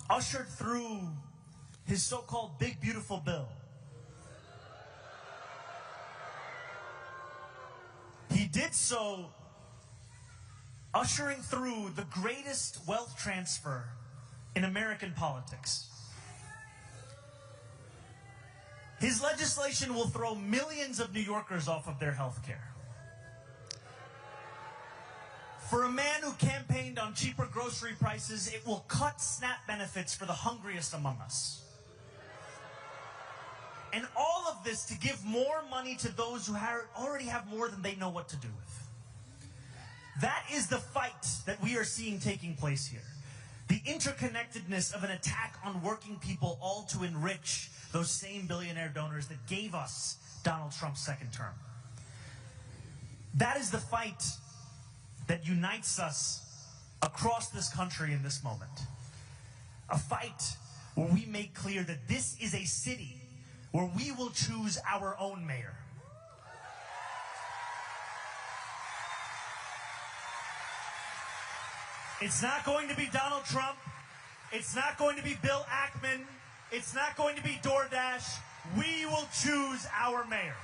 ushered through his so-called big beautiful bill. He did so ushering through the greatest wealth transfer in American politics. His legislation will throw millions of New Yorkers off of their health care. For a man who campaigned on cheaper grocery prices, it will cut SNAP benefits for the hungriest among us. And all of this to give more money to those who already have more than they know what to do with. That is the fight that we are seeing taking place here. The interconnectedness of an attack on working people, all to enrich those same billionaire donors that gave us Donald Trump's second term. That is the fight that unites us across this country in this moment. A fight where we make clear that this is a city where we will choose our own mayor. It's not going to be Donald Trump. It's not going to be Bill Ackman. It's not going to be DoorDash. We will choose our mayor.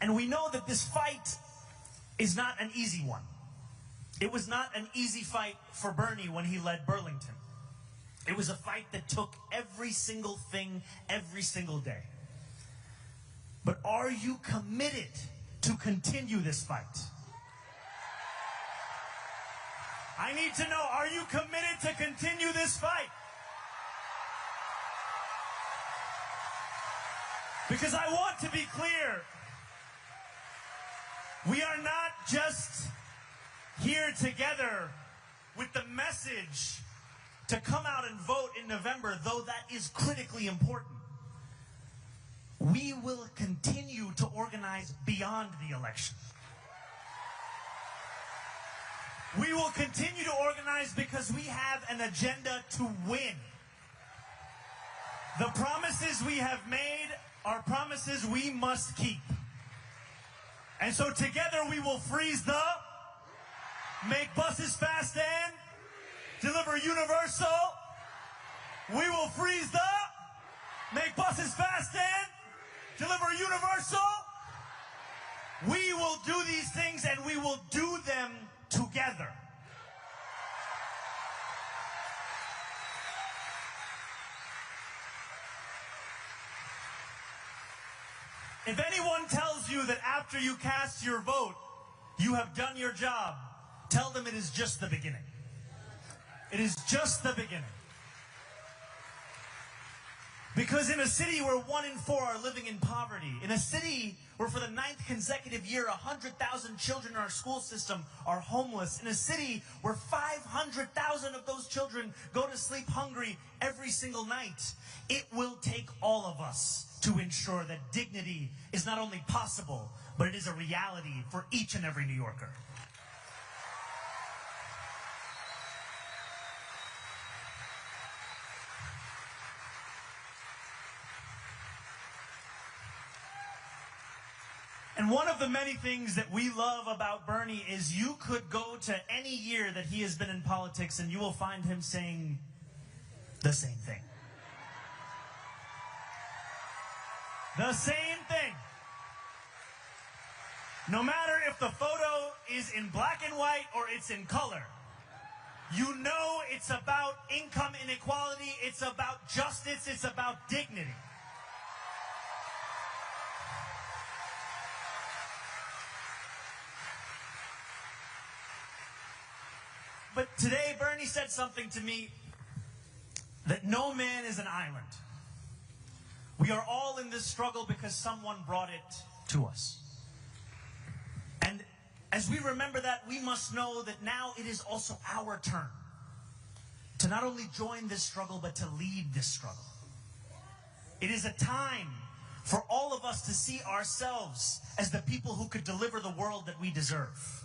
And we know that this fight is not an easy one. It was not an easy fight for Bernie when he led Burlington. It was a fight that took every single thing, every single day. But are you committed to continue this fight? I need to know, are you committed to continue this fight? Because I want to be clear, we are not just here together with the message to come out and vote in November, though that is critically important. We will continue to organize beyond the election. We will continue to organize because we have an agenda to win. The promises we have made are promises we must keep. And so together we will freeze the, make buses fast and deliver universal. We will freeze the, make buses fast and deliver universal. We will do these things and we will do them together. If anyone tells you that after you cast your vote, you have done your job, tell them it is just the beginning. It is just the beginning. Because in a city where 1 in 4 are living in poverty, in a city where for the 9th consecutive year 100,000 children in our school system are homeless, in a city where 500,000 of those children go to sleep hungry every single night, it will take all of us to ensure that dignity is not only possible, but it is a reality for each and every New Yorker. And one of the many things that we love about Bernie is you could go to any year that he has been in politics and you will find him saying the same thing. The same thing. No matter if the photo is in black and white or it's in color, you know it's about income inequality, it's about justice, it's about dignity. But today, Bernie said something to me that no man is an island. We are all in this struggle because someone brought it to us. And as we remember that, we must know that now it is also our turn to not only join this struggle, but to lead this struggle. It is a time for all of us to see ourselves as the people who could deliver the world that we deserve.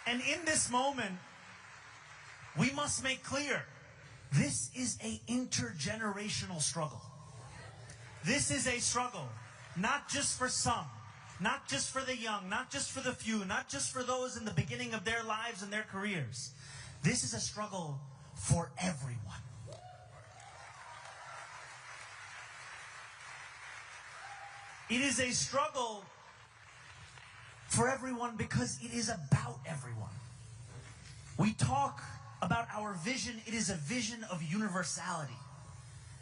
And in this moment, we must make clear This is an intergenerational struggle. This is a struggle, not just for some, not just for the young, not just for the few, not just for those in the beginning of their lives and their careers. This is a struggle for everyone. It is a struggle for everyone because it is about everyone. We talk about our vision. It is a vision of universality.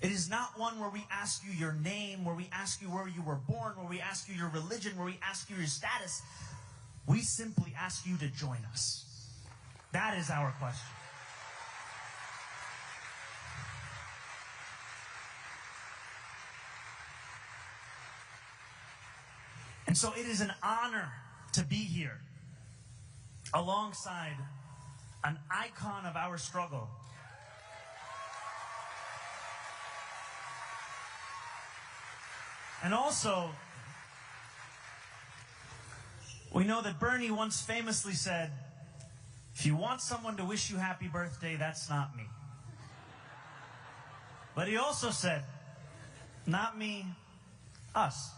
It is not one where we ask you your name, where we ask you where you were born, where we ask you your religion, where we ask you your status. We simply ask you to join us. That is our question. And so it is an honor to be here alongside an icon of our struggle. And also, we know that Bernie once famously said, if you want someone to wish you happy birthday, that's not me. But he also said, not me, us.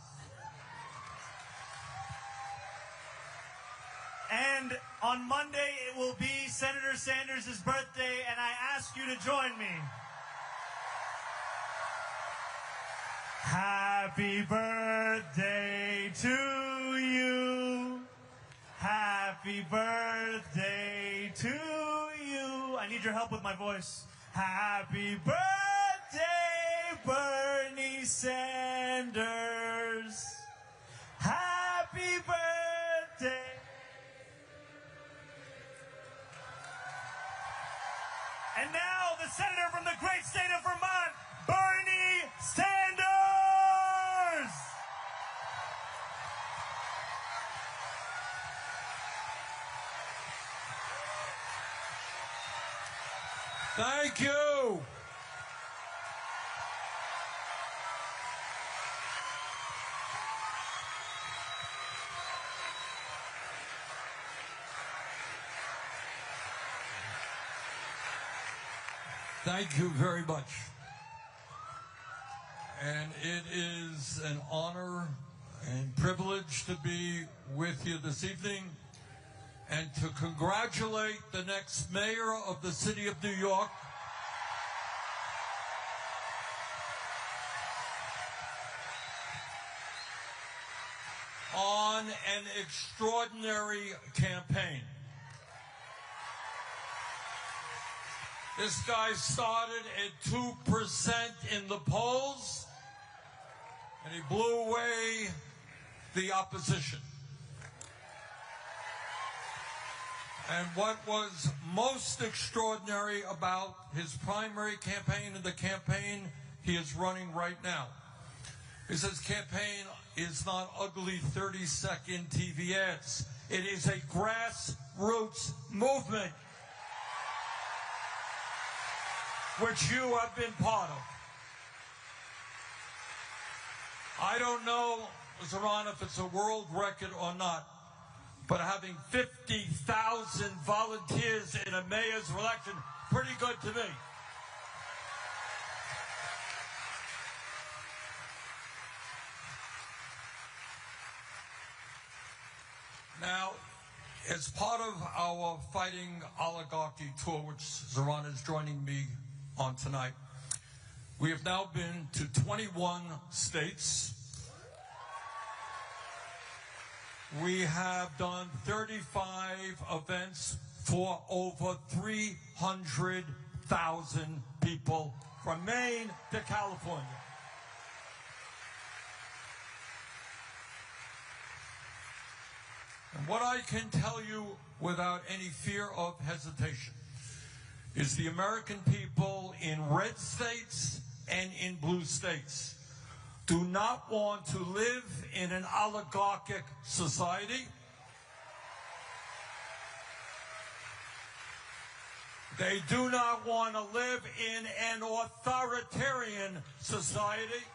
And on Monday, it will be Senator Sanders' birthday, and I ask you to join me. Happy birthday to you. Happy birthday to you. I need your help with my voice. Happy birthday, Bernie Sanders. Happy birthday. And now, the senator from the great state of Vermont, Bernie Sanders! Thank you. Thank you very much. And it is an honor and privilege to be with you this evening and to congratulate the next mayor of the city of New York, on an extraordinary campaign. This guy started at 2% in the polls, and he blew away the opposition. And what was most extraordinary about his primary campaign and the campaign he is running right now is his campaign is not ugly 30-second TV ads. It is a grassroots movement, which you have been part of. I don't know, Zohran, if it's a world record or not, but having 50,000 volunteers in a mayor's election, pretty good to me. Now, as part of our Fighting Oligarchy tour, which Zohran is joining me on tonight, we have now been to 21 states. We have done 35 events for over 300,000 people from Maine to California. And what I can tell you without any fear of hesitation is the American people in red states and in blue states do not want to live in an oligarchic society. They do not want to live in an authoritarian society.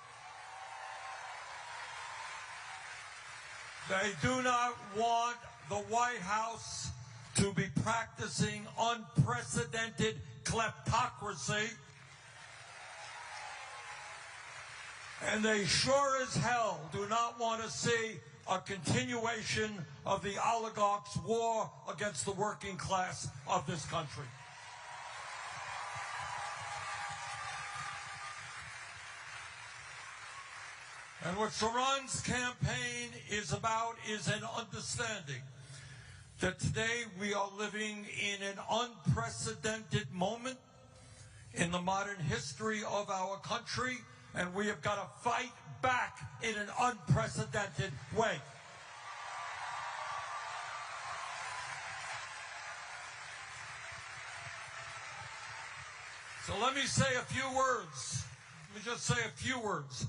They do not want the White House to be practicing unprecedented kleptocracy. And they sure as hell do not want to see a continuation of the oligarchs' war against the working class of this country. And what Zohran's campaign is about is an understanding that today we are living in an unprecedented moment in the modern history of our country, and we have got to fight back in an unprecedented way. So let me say a few words. Let me just say a few words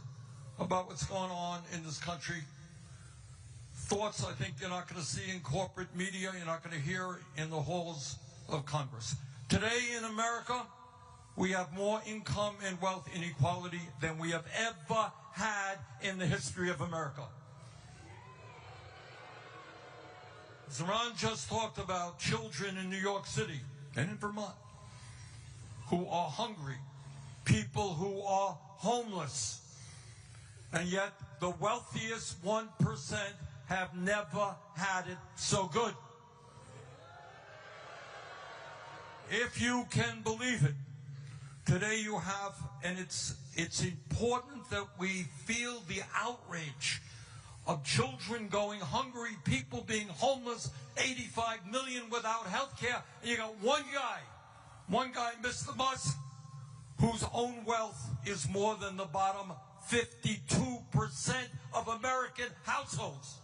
about what's going on in this country. Thoughts I think you're not going to see in corporate media, you're not going to hear in the halls of Congress. Today in America, we have more income and wealth inequality than we have ever had in the history of America. Zohran just talked about children in New York City and in Vermont who are hungry, people who are homeless, and yet the wealthiest 1% have never had it so good. If you can believe it, today you have, and it's important that we feel the outrage of children going hungry, people being homeless, 85 million without health care, and you got one guy, Mr. Musk, whose own wealth is more than the bottom 52% of American households.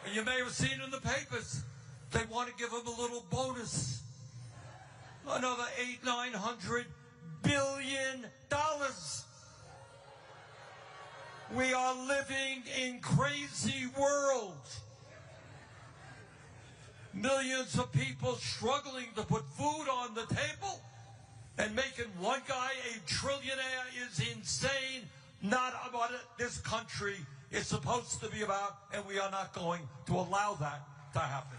And you may have seen in the papers, they want to give him a little bonus. Another $800–900 billion. We are living in crazy world. Millions of people struggling to put food on the table, and making one guy a trillionaire is insane. Not what this country is supposed to be about, and we are not going to allow that to happen.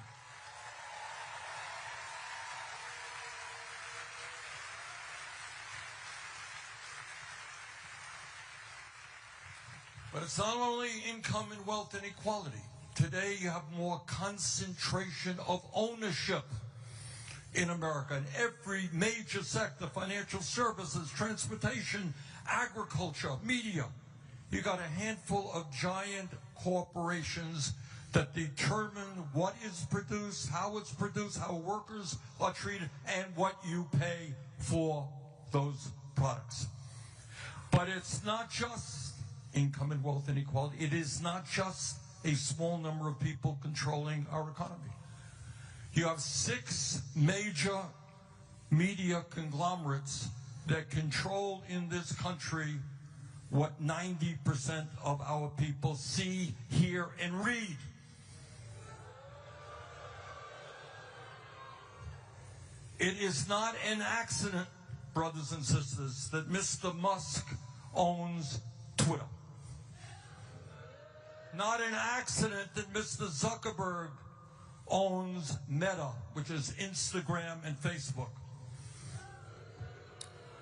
But it's not only income and wealth inequality. Today you have more concentration of ownership in America in every major sector: financial services, transportation, agriculture, media. You got a handful of giant corporations that determine what is produced, how workers are treated, and what you pay for those products. But it's not just income and wealth inequality. It is not just a small number of people controlling our economy. You have 6 major media conglomerates that control in this country what 90% of our people see, hear, and read. It is not an accident, brothers and sisters, that Mr. Musk owns Twitter. Not an accident that Mr. Zuckerberg owns Meta, which is Instagram and Facebook.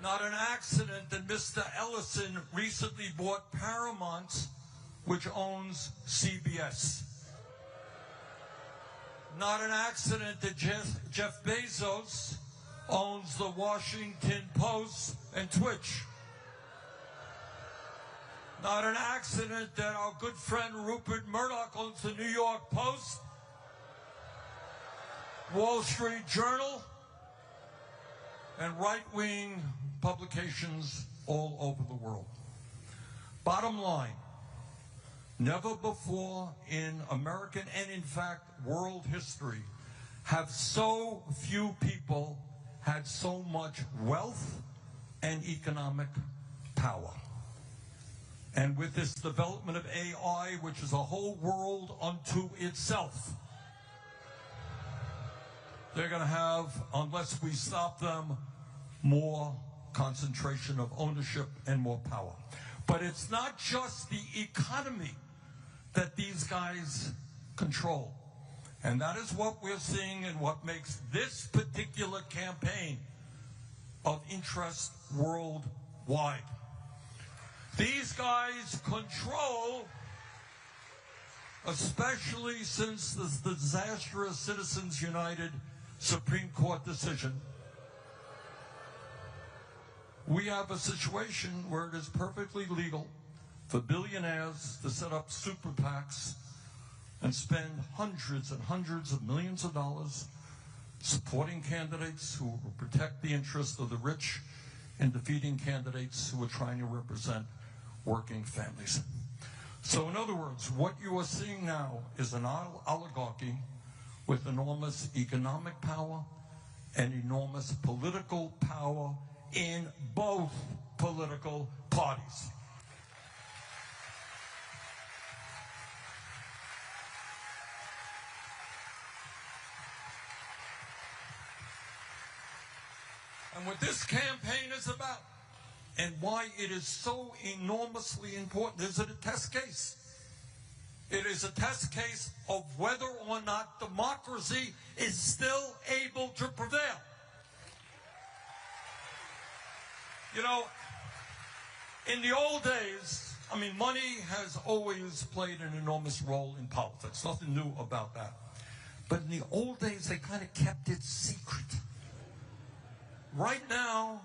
Not an accident that Mr. Ellison recently bought Paramount, which owns CBS. Not an accident that Jeff Bezos owns the Washington Post and Twitch. Not an accident that our good friend Rupert Murdoch owns the New York Post, Wall Street Journal, and right-wing publications all over the world. Bottom line, never before in American and, in fact, world history have so few people had so much wealth and economic power. And with this development of AI, which is a whole world unto itself, they're going to have, unless we stop them, more concentration of ownership and more power. But it's not just the economy that these guys control. And that is what we're seeing and what makes this particular campaign of interest worldwide. These guys control, especially since the disastrous Citizens United Supreme Court decision, we have a situation where it is perfectly legal for billionaires to set up super PACs and spend hundreds and hundreds of millions of dollars supporting candidates who will protect the interests of the rich and defeating candidates who are trying to represent working families. So in other words, what you are seeing now is an oligarchy with enormous economic power and enormous political power in both political parties. And what this campaign is about, and why it is so enormously important, is it a test case? It is a test case of whether or not democracy is still able to prevail. You know, in the old days, I mean, money has always played an enormous role in politics. Nothing new about that. But in the old days, they kind of kept it secret. Right now,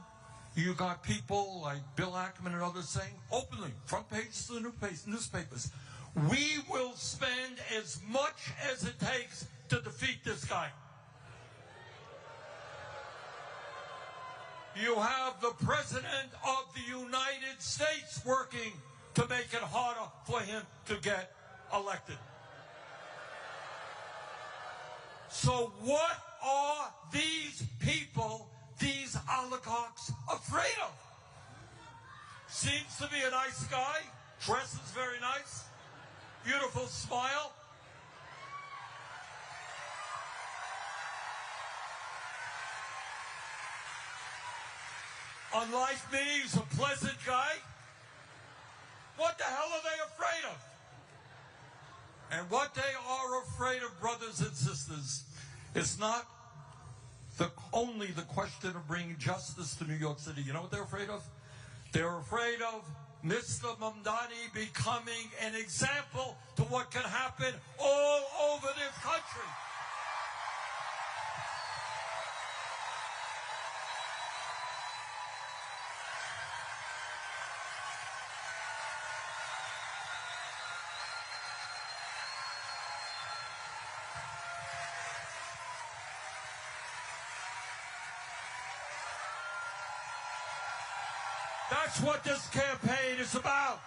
you got people like Bill Ackman and others saying openly, front pages of the newspapers, we will spend as much as it takes to defeat this guy. You have the President of the United States working to make it harder for him to get elected. So what are these people, these oligarchs, afraid of? Seems to be a nice guy, dresses very nice, beautiful smile. Unlike me, he's a pleasant guy. What the hell are they afraid of? And what they are afraid of, brothers and sisters, is not only the question of bringing justice to New York City. You know what they're afraid of? They're afraid of Mr. Mamdani becoming an example to what can happen all over this country. That's what this campaign is about.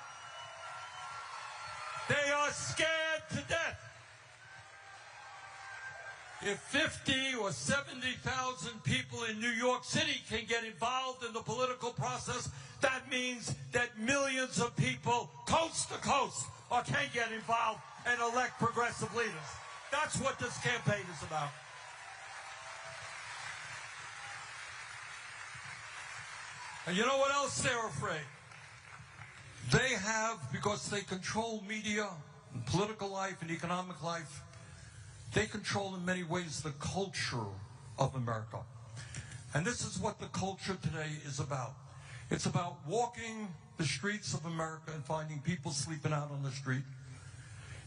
They are scared to death. If 50 or 70,000 people in New York City can get involved in the political process, that means that millions of people coast to coast can get involved and elect progressive leaders. That's what this campaign is about. And you know what else they're afraid? They have, because they control media, and political life, and economic life, they control in many ways the culture of America. And this is what the culture today is about. It's about walking the streets of America and finding people sleeping out on the street.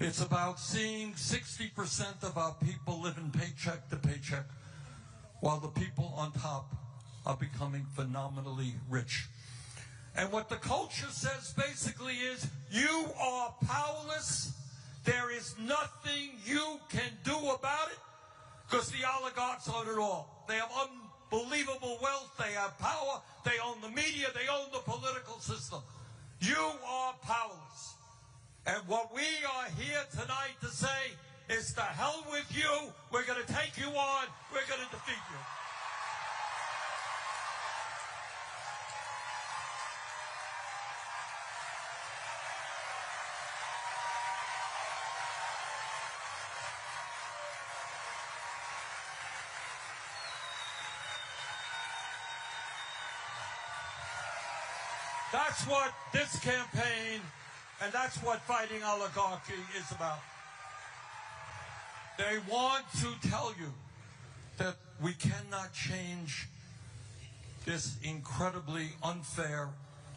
It's about seeing 60% of our people living paycheck to paycheck, while the people on top are becoming phenomenally rich. And what the culture says basically is, you are powerless. There is nothing you can do about it, because the oligarchs own it all. They have unbelievable wealth. They have power. They own the media. They own the political system. You are powerless. And what we are here tonight to say is, to hell with you. We're going to take you on. We're going to defeat you. That's what this campaign, and that's what fighting oligarchy is about. They want to tell you that we cannot change this incredibly unfair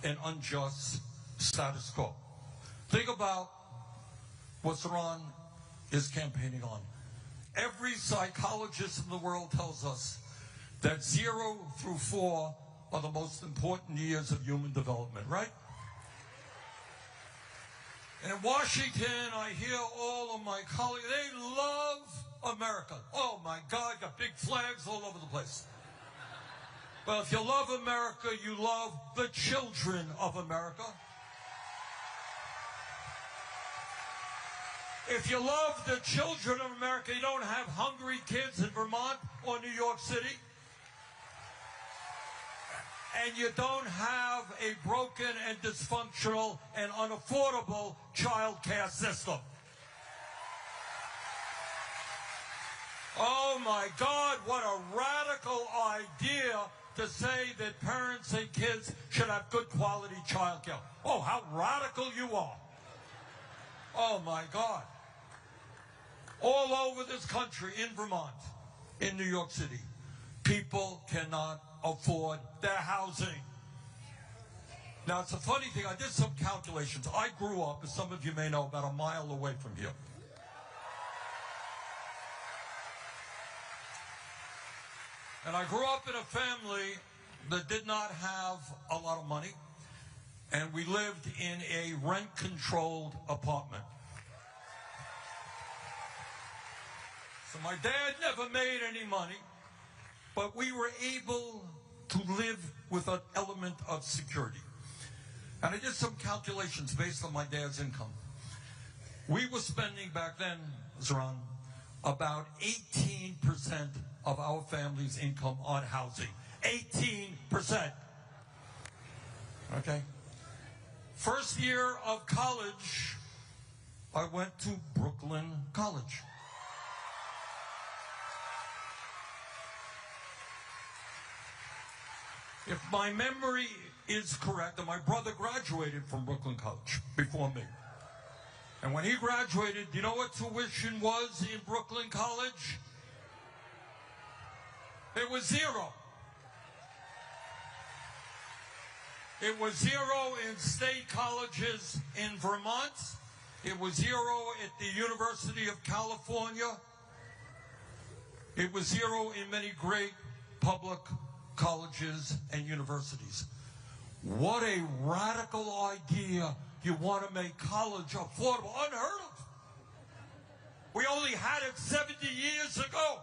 and unjust status quo. Think about what Zohran is campaigning on. Every psychologist in the world tells us that 0 through 4 are the most important years of human development, right? And in Washington, I hear all of my colleagues, they love America. Oh my God, got big flags all over the place. Well, if you love America, you love the children of America. If you love the children of America, you don't have hungry kids in Vermont or New York City. And you don't have a broken and dysfunctional and unaffordable child care system. Oh my God, what a radical idea to say that parents and kids should have good quality child care. Oh, how radical you are. Oh my God. All over this country, in Vermont, in New York City, people cannot afford their housing. Now, it's a funny thing. I did some calculations. I grew up, as some of you may know, about a mile away from here. And I grew up in a family that did not have a lot of money, and we lived in a rent-controlled apartment. So my dad never made any money, but we were able to live with an element of security. And I did some calculations based on my dad's income. We were spending back then, Zohran, about 18% of our family's income on housing. 18%. Okay? First year of college, I went to Brooklyn College. If my memory is correct, and my brother graduated from Brooklyn College before me. And when he graduated, do you know what tuition was in Brooklyn College? It was 0. It was 0 in state colleges in Vermont. It was 0 at the University of California. It was 0 in many great public colleges and universities. What a radical idea. You want to make college affordable. Unheard of. We only had it 70 years ago.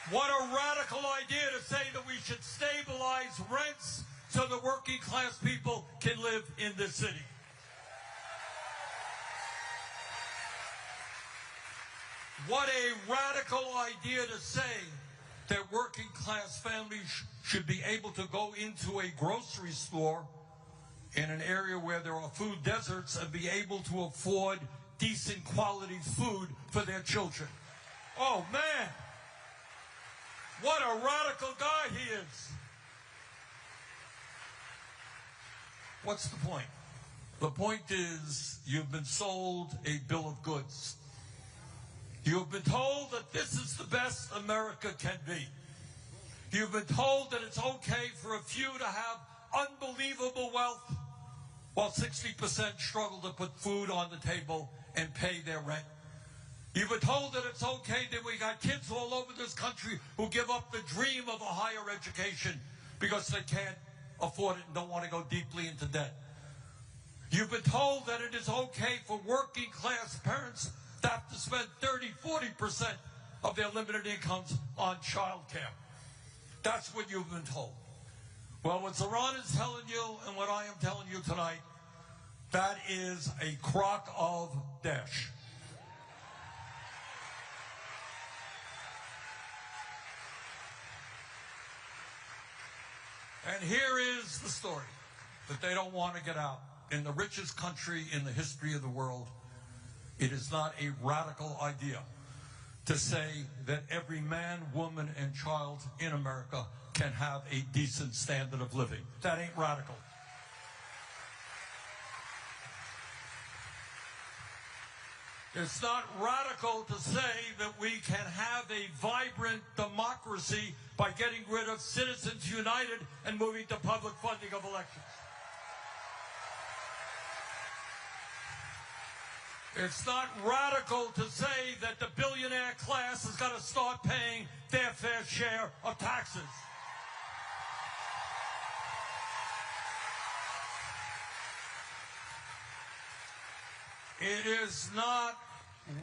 What a radical idea to say that we should stabilize rents so the working class people can live in this city. What a radical idea to say that working class families should be able to go into a grocery store in an area where there are food deserts and be able to afford decent quality food for their children. Oh, man. What a radical guy he is. What's the point? The point is you've been sold a bill of goods. You've been told that this is the best America can be. You've been told that it's okay for a few to have unbelievable wealth while 60% struggle to put food on the table and pay their rent. You've been told that it's okay that we got kids all over this country who give up the dream of a higher education because they can't afford it and don't want to go deeply into debt. You've been told that it is okay for working class parents to have to spend 30–40% of their limited incomes on child care. That's what you've been told. Well, what Zohran is telling you and what I am telling you tonight, that is a crock of dash. And here is the story that they don't want to get out. In the richest country in the history of the world, it is not a radical idea to say that every man, woman, and child in America can have a decent standard of living. That ain't radical. It's not radical to say that we can have a vibrant democracy by getting rid of Citizens United and moving to public funding of elections. It's not radical to say that the billionaire class has got to start paying their fair share of taxes. It is not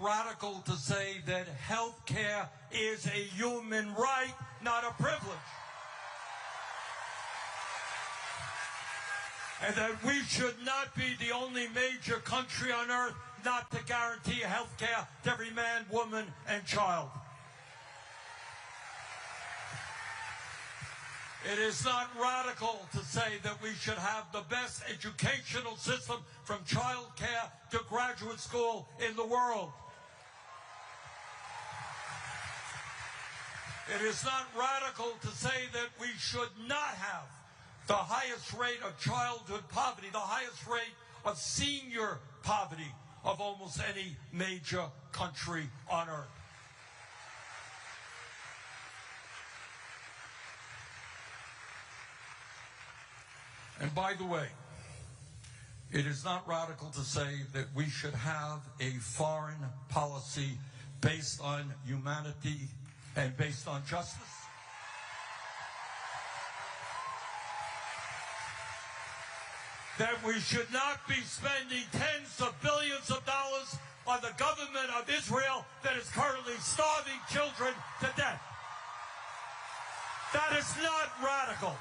radical to say that health care is a human right, not a privilege. And that we should not be the only major country on earth not to guarantee health care to every man, woman, and child. It is not radical to say that we should have the best educational system from child care to graduate school in the world. It is not radical to say that we should not have the highest rate of childhood poverty, the highest rate of senior poverty of almost any major country on earth. And by the way, it is not radical to say that we should have a foreign policy based on humanity and based on justice. That we should not be spending tens of billions of dollars on the government of Israel that is currently starving children to death. That is not radical.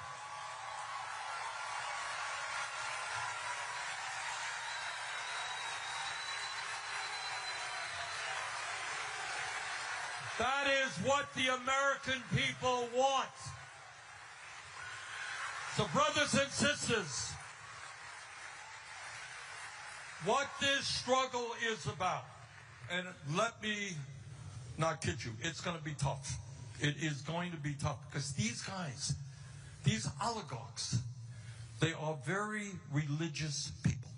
That is what the American people want. So, brothers and sisters, what this struggle is about, and let me not kid you, it's going to be tough. It is going to be tough because these guys, these oligarchs, they are very religious people.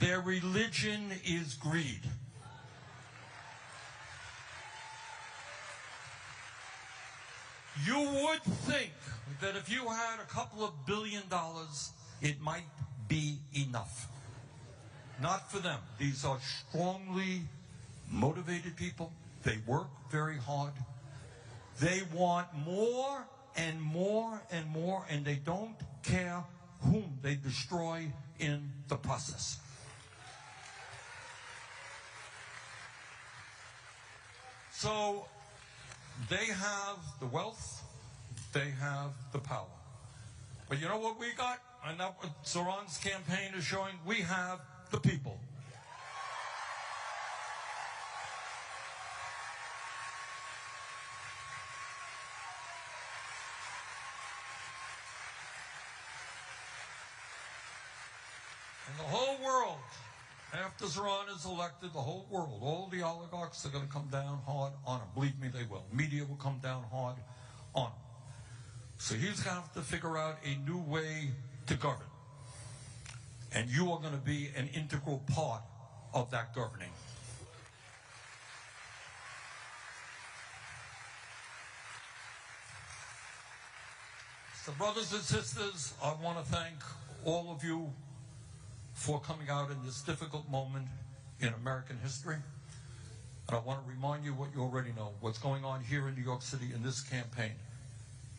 Their religion is greed. You would think that if you had a couple of $1 billion, it might be enough. Not for them. These are strongly motivated people. They work very hard. They want more and more and more, and they don't care whom they destroy in the process. So they have the wealth, they have the power. But you know what we got? And that's what Zohran's campaign is showing. We have the people. And the whole world, after Zohran is elected, the whole world, all the oligarchs are going to come down hard on him. Believe me, they will. Media will come down hard on him. So he's going to have to figure out a new way to govern. And you are going to be an integral part of that governing. So brothers and sisters, I want to thank all of you for coming out in this difficult moment in American history. And I want to remind you what you already know. What's going on here in New York City in this campaign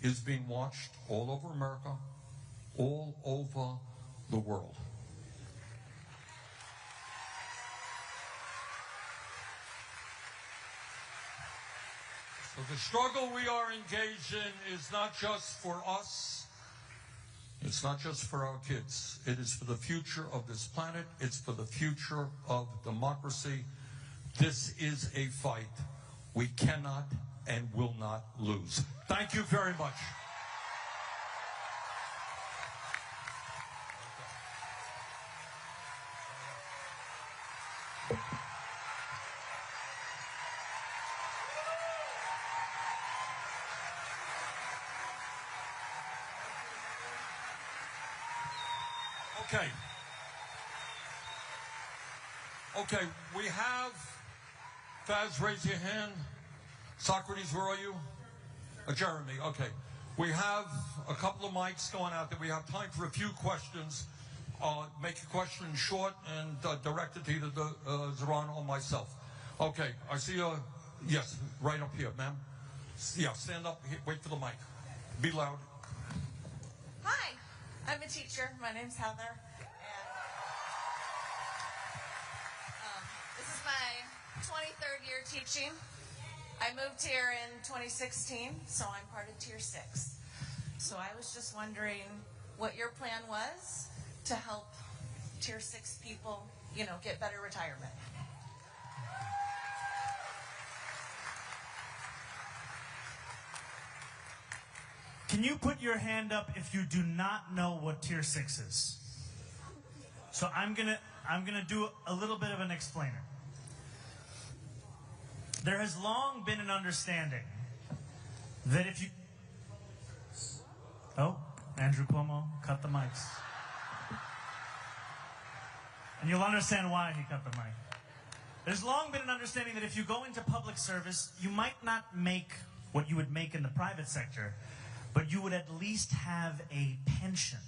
is being watched all over America, all over the world. So the struggle we are engaged in is not just for us. It's not just for our kids. It is for the future of this planet. It's for the future of democracy. This is a fight we cannot and will not lose. Thank you very much. Okay. Okay, we have, Faz, raise your hand. Socrates, where are you? Jeremy, okay. We have a couple of mics going out there. We have time for a few questions. Make your question short and direct it to either Zohran or myself. Okay, I see you. Yes, right up here, ma'am. Yeah, stand up, wait for the mic. Be loud. Hi, I'm a teacher. My name's Heather. And this is my 23rd year teaching. I moved here in 2016, so I'm part of Tier 6. So I was just wondering what your plan was to help Tier 6 people, you know, get better retirement. Can you put your hand up if you do not know what Tier 6 is? So I'm gonna do a little bit of an explainer. There has long been an understanding that if you... Oh, Andrew Cuomo cut the mics. And you'll understand why he cut the mic. There's long been an understanding that if you go into public service, you might not make what you would make in the private sector, but you would at least have a pension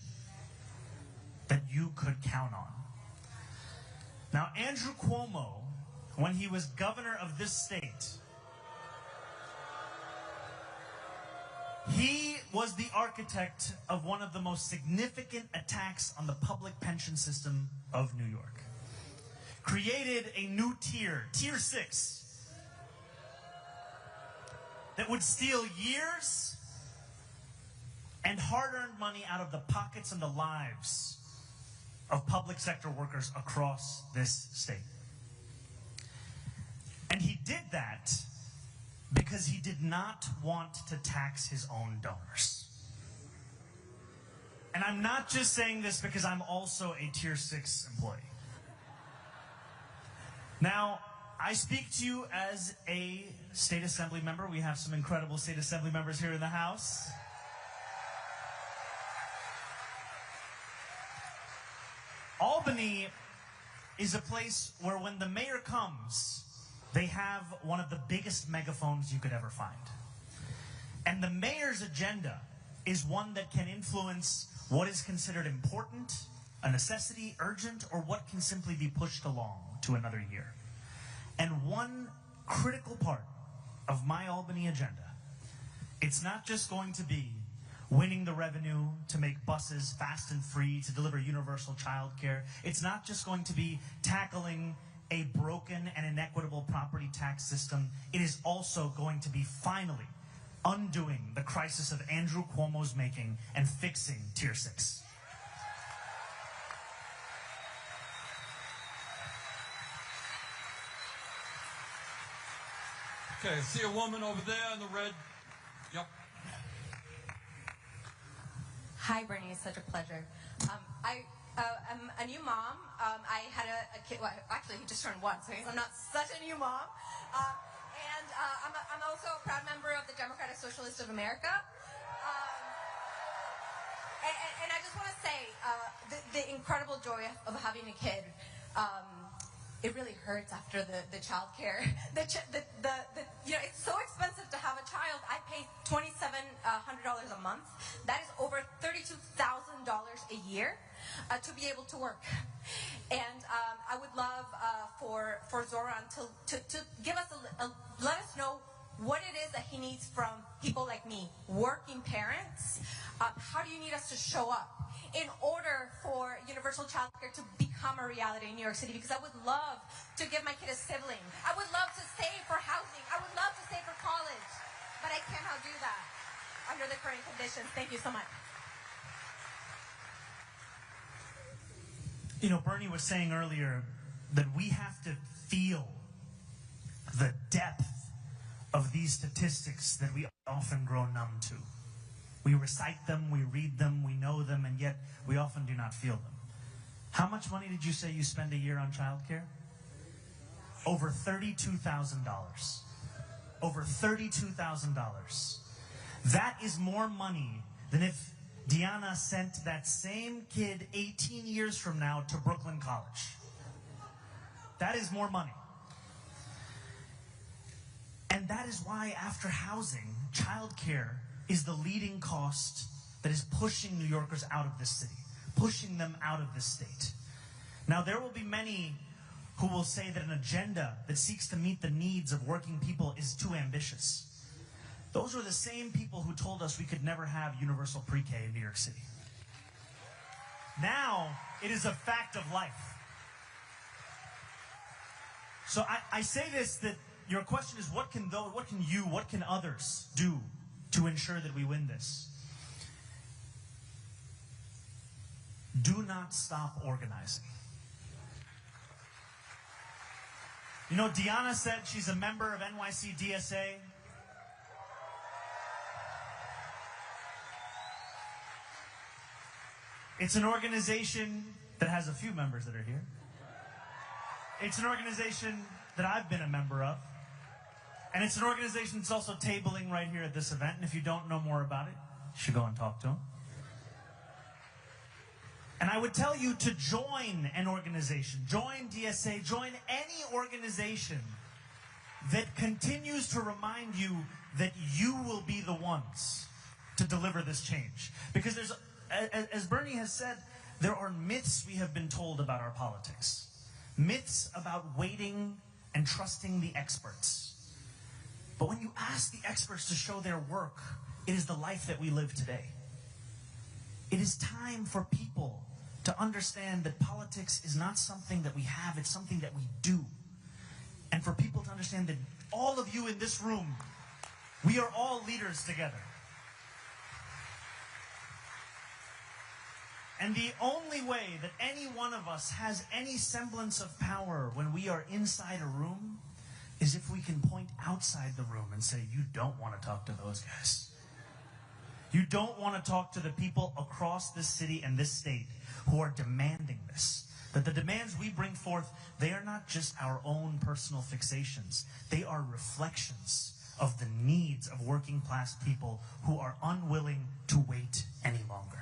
that you could count on. Now, Andrew Cuomo, when he was governor of this state, he was the architect of one of the most significant attacks on the public pension system of New York. Created a new tier, Tier 6, that would steal years and hard-earned money out of the pockets and the lives of public sector workers across this state. And he did that because he did not want to tax his own donors. And I'm not just saying this because I'm also a Tier 6 employee. Now, I speak to you as a state assembly member. We have some incredible state assembly members here in the house. Albany is a place where when the mayor comes, they have one of the biggest megaphones you could ever find. And the mayor's agenda is one that can influence what is considered important, a necessity, urgent, or what can simply be pushed along to another year. And one critical part of my Albany agenda, it's not just going to be winning the revenue to make buses fast and free, to deliver universal childcare. It's not just going to be tackling a broken and inequitable property tax system. It is also going to be finally undoing the crisis of Andrew Cuomo's making and fixing Tier 6. Okay, I see a woman over there in the red. Yep. Hi, Bernie. It's such a pleasure. I'm a new mom. I had a kid. Well, actually, he just turned 1, so I'm not such a new mom. I'm also a proud member of the Democratic Socialists of America. And I just want to say the incredible joy of having a kid. It really hurts after the child care. You know, it's so expensive to have a child. I pay $2,700 a month. That is over $32,000 a year to be able to work. And I would love for Zohran to give us let us know what it is that he needs from people like me, working parents. How do you need us to show up in order for universal childcare to become a reality in New York City? Because I would love to give my kid a sibling. I would love to save for housing. I would love to save for college. But I cannot do that under the current conditions. Thank you so much. You know, Bernie was saying earlier that we have to feel the depth of these statistics that we often grow numb to. We recite them, we read them, we know them, and yet we often do not feel them. How much money did you say you spend a year on childcare? Over $32,000. Over $32,000. That is more money than if Diana sent that same kid 18 years from now to Brooklyn College. That is more money. And that is why after housing, childcare is the leading cost that is pushing New Yorkers out of this city, pushing them out of this state. Now, there will be many who will say that an agenda that seeks to meet the needs of working people is too ambitious. Those were the same people who told us we could never have universal pre-K in New York City. Now, it is a fact of life. So I say this, that your question is, what can others do to ensure that we win this? Do not stop organizing. You know, Deanna said she's a member of NYC DSA. It's an organization that has a few members that are here. It's an organization that I've been a member of. And it's an organization that's also tabling right here at this event. And if you don't know more about it, you should go and talk to them. And I would tell you to join an organization, join DSA, join any organization that continues to remind you that you will be the ones to deliver this change. Because there's, as Bernie has said, there are myths we have been told about our politics. Myths about waiting and trusting the experts. But when you ask the experts to show their work, it is the life that we live today. It is time for people to understand that politics is not something that we have, it's something that we do. And for people to understand that all of you in this room, we are all leaders together. And the only way that any one of us has any semblance of power when we are inside a room is if we can point outside the room and say, you don't want to talk to those guys. You don't want to talk to the people across this city and this state who are demanding this. That the demands we bring forth, they are not just our own personal fixations. They are reflections of the needs of working class people who are unwilling to wait any longer.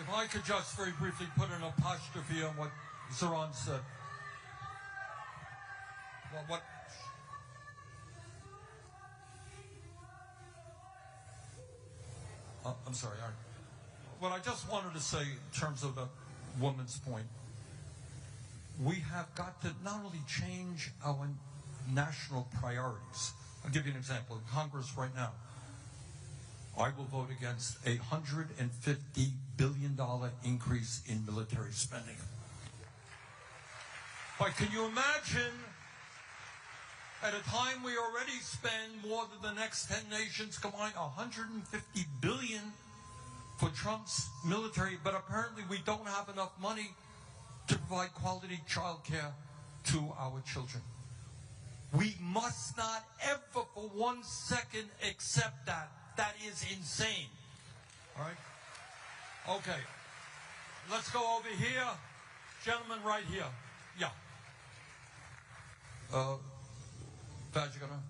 If I could just very briefly put an apostrophe on what Zohran said. Well, I'm sorry. What I just wanted to say in terms of the woman's point, we have got to not only change our national priorities. I'll give you an example. In Congress right now, I will vote against a $150 billion increase in military spending. But can you imagine, at a time we already spend more than the next 10 nations combined, $150 billion for Trump's military, but apparently we don't have enough money to provide quality child care to our children. We must not ever for 1 second accept that. That is insane. All right? Okay. Let's go over here. Gentleman right here. Yeah. Vaz, you gonna?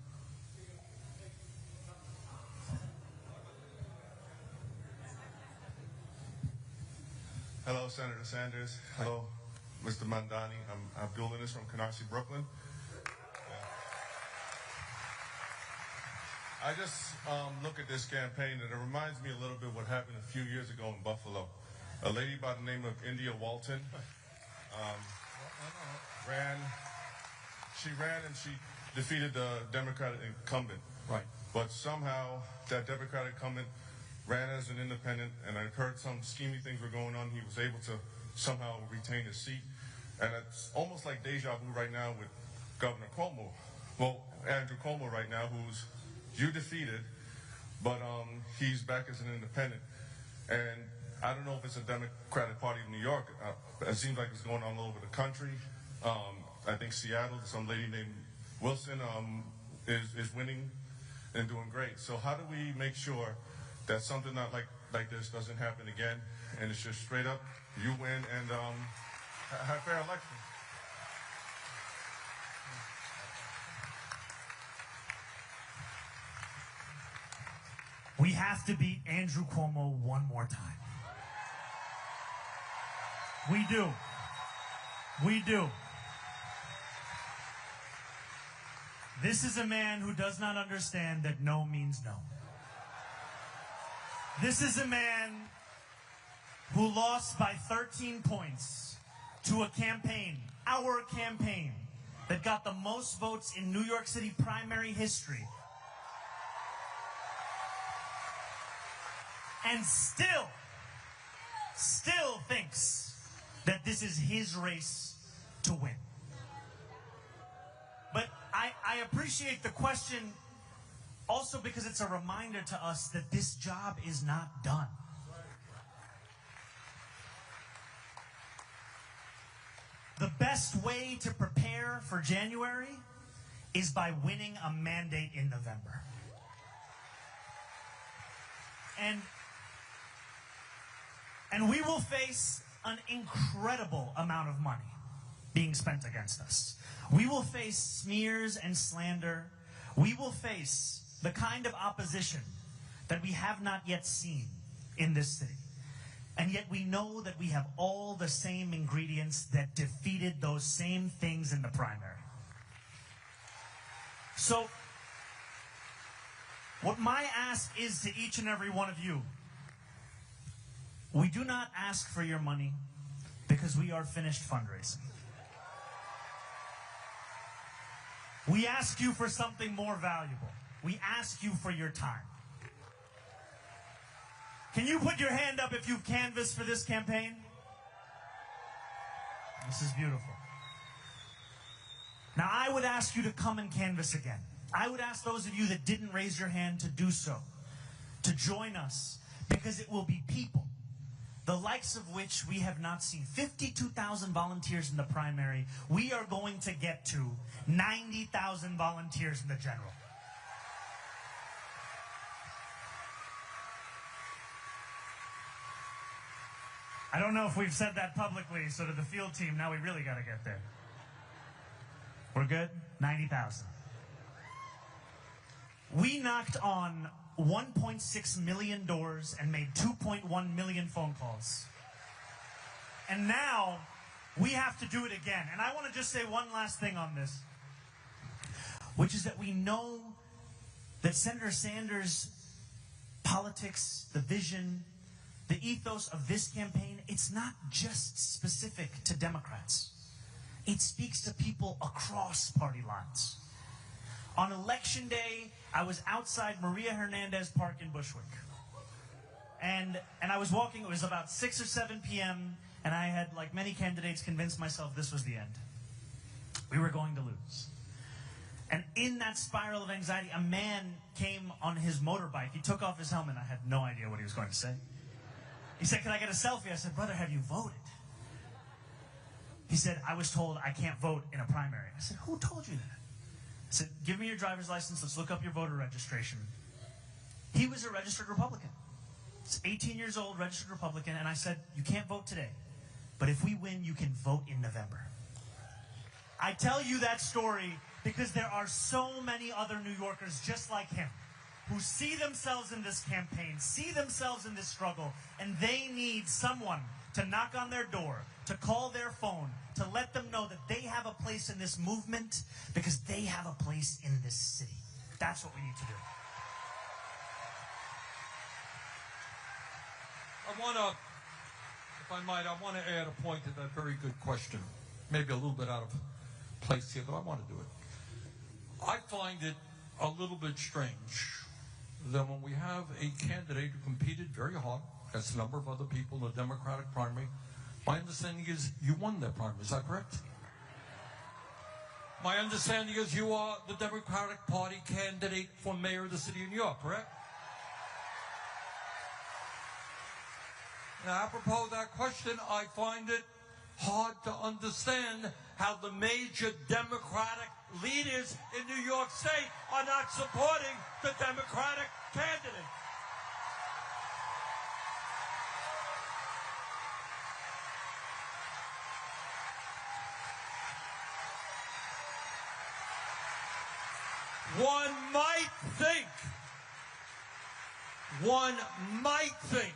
Hello, Senator Sanders. Hello, Mr. Mamdani. I'm Abdul Innes from Canarsie, Brooklyn. I just look at this campaign and it reminds me a little bit what happened a few years ago in Buffalo. A lady by the name of India Walton She ran and she defeated the Democratic incumbent. Right. But somehow that Democratic incumbent ran as an independent, and I heard some schemy things were going on. He was able to somehow retain his seat. And it's almost like deja vu right now with Governor Cuomo. Well, Andrew Cuomo right now, who's you defeated, but he's back as an independent. And I don't know if it's a Democratic Party of New York. It seems like it's going on all over the country. I think Seattle, some lady named Wilson is winning and doing great. So how do we make sure that something not like this doesn't happen again, and it's just straight up, you win and have fair elections? We have to beat Andrew Cuomo one more time. We do. We do. This is a man who does not understand that no means no. This is a man who lost by 13 points to a campaign, our campaign, that got the most votes in New York City primary history. And still thinks that this is his race to win. But I appreciate the question also because it's a reminder to us that this job is not done. The best way to prepare for January is by winning a mandate in November. And we will face an incredible amount of money being spent against us. We will face smears and slander. We will face the kind of opposition that we have not yet seen in this city. And yet we know that we have all the same ingredients that defeated those same things in the primary. So, what my ask is to each and every one of you, we do not ask for your money because we are finished fundraising. We ask you for something more valuable. We ask you for your time. Can you put your hand up if you've canvassed for this campaign? This is beautiful. Now, I would ask you to come and canvass again. I would ask those of you that didn't raise your hand to do so, to join us, because it will be people, the likes of which we have not seen. 52,000 volunteers in the primary. We are going to get to 90,000 volunteers in the general. I don't know if we've said that publicly, so to the field team, now we really got to get there. We're good? 90,000. We knocked on 1.6 million doors and made 2.1 million phone calls. And now we have to do it again. And I want to just say one last thing on this, which is that we know that Senator Sanders' politics, the vision, the ethos of this campaign, it's not just specific to Democrats. It speaks to people across party lines. On Election Day, I was outside Maria Hernandez Park in Bushwick. And I was walking, it was about 6 or 7 p.m., and I had, like many candidates, convinced myself this was the end. We were going to lose. And in that spiral of anxiety, a man came on his motorbike. He took off his helmet. I had no idea what he was going to say. He said, "Can I get a selfie?" I said, "Brother, have you voted?" He said, "I was told I can't vote in a primary." I said, "Who told you that?" I said, "Give me your driver's license. Let's look up your voter registration." He was a registered Republican. He's 18 years old, registered Republican. And I said, "You can't vote today, but if we win, you can vote in November." I tell you that story because there are so many other New Yorkers just like him who see themselves in this campaign, see themselves in this struggle, and they need someone to knock on their door, to call their phone, to let them know that they have a place in this movement because they have a place in this city. That's what we need to do. I want to, if I might, I want to add a point to that very good question. Maybe a little bit out of place here, but I want to do it. I find it a little bit strange that when we have a candidate who competed very hard against a number of other people in the Democratic primary, my understanding is you won that primary. Is that correct? My understanding is you are the Democratic Party candidate for mayor of the city of New York, correct? Now, apropos of that question, I find it hard to understand how the major Democratic leaders in New York State are not supporting the Democratic candidate. one might think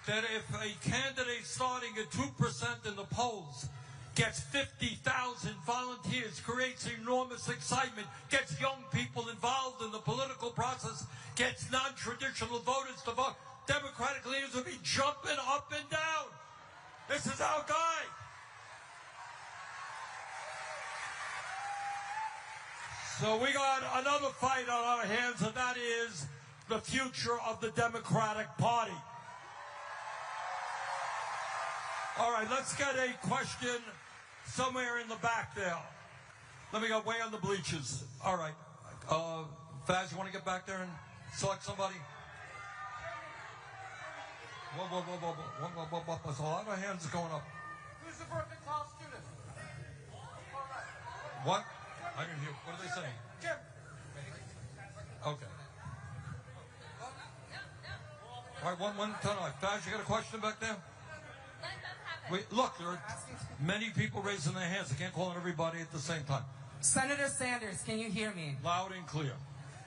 that if a candidate starting at 2% in the polls gets 50,000 volunteers, creates enormous excitement, gets young people involved in the political process, gets non-traditional voters to vote, Democratic leaders will be jumping up and down. This is our guy. So we got another fight on our hands, and that is the future of the Democratic Party. All right, let's get a question somewhere in the back there. Let me go way on the bleachers. All right. Faz, you want to get back there and select somebody? Whoa. There's a lot of hands going up. Who's the Brooklyn College student? What? I didn't hear. What are they saying? Jim. Okay. All right, one tonight. Faz, you got a question back there? Wait, look, there are many people raising their hands. I can't call on everybody at the same time. Senator Sanders, can you hear me? Loud and clear.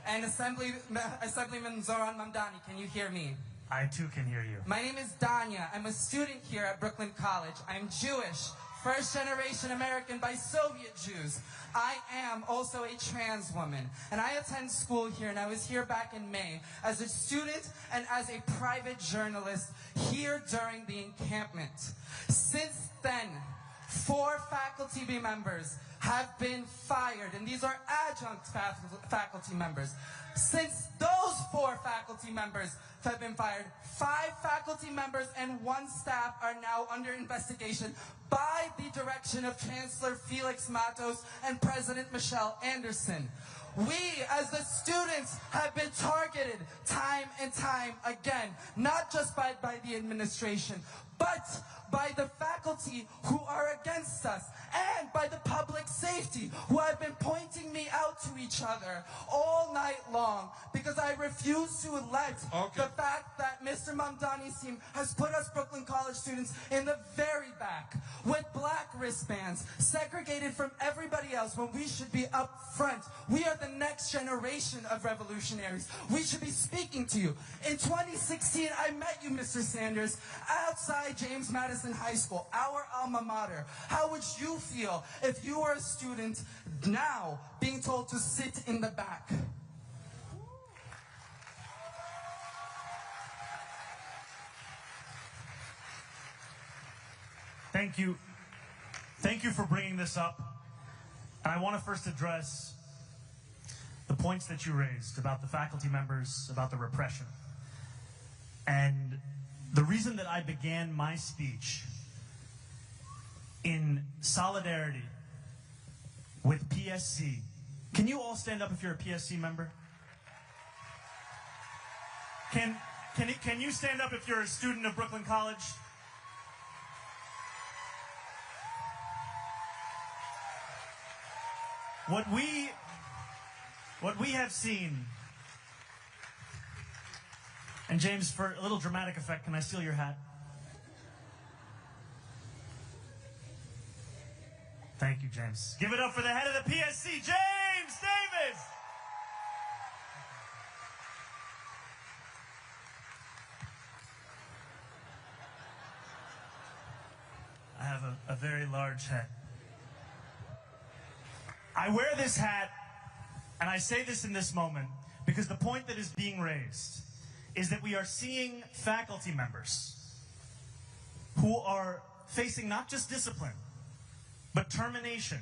And Assemblyman Zohran Mamdani, can you hear me? I too can hear you. My name is Danya. I'm a student here at Brooklyn College. I'm Jewish, first-generation American by Soviet Jews. I am also a trans woman, and I attend school here, and I was here back in May as a student and as a private journalist here during the encampment. Since then, 4 faculty members have been fired, and these are adjunct faculty members. Since those 4 faculty members have been fired, 5 faculty members and 1 staff are now under investigation by the direction of Chancellor Felix Matos and President Michelle Anderson. We, as the students, have been targeted time and time again, not just by the administration, but by the faculty who are against us, and by the public safety who have been pointing me out to each other all night long, because I refuse to let the fact that Mr. Mamdani's team has put us Brooklyn College students in the very back with black wristbands, segregated from everybody else when we should be up front. We are the next generation of revolutionaries. We should be speaking to you. In 2016, I met you, Mr. Sanders, outside James Madison High School, our alma mater. How would you feel if you were a student now being told to sit in the back? Thank you. Thank you for bringing this up. And I want to first address the points that you raised about the faculty members, about the repression. And the reason that I began my speech in solidarity with PSC. Can you all stand up if you're a PSC member? Can you stand up if you're a student of Brooklyn College? What we have seen, and James, for a little dramatic effect, can I steal your hat? Thank you, James. Give it up for the head of the PSC, James Davis! I have a very large hat. I wear this hat, and I say this in this moment, because the point that is being raised is that we are seeing faculty members who are facing not just discipline, but termination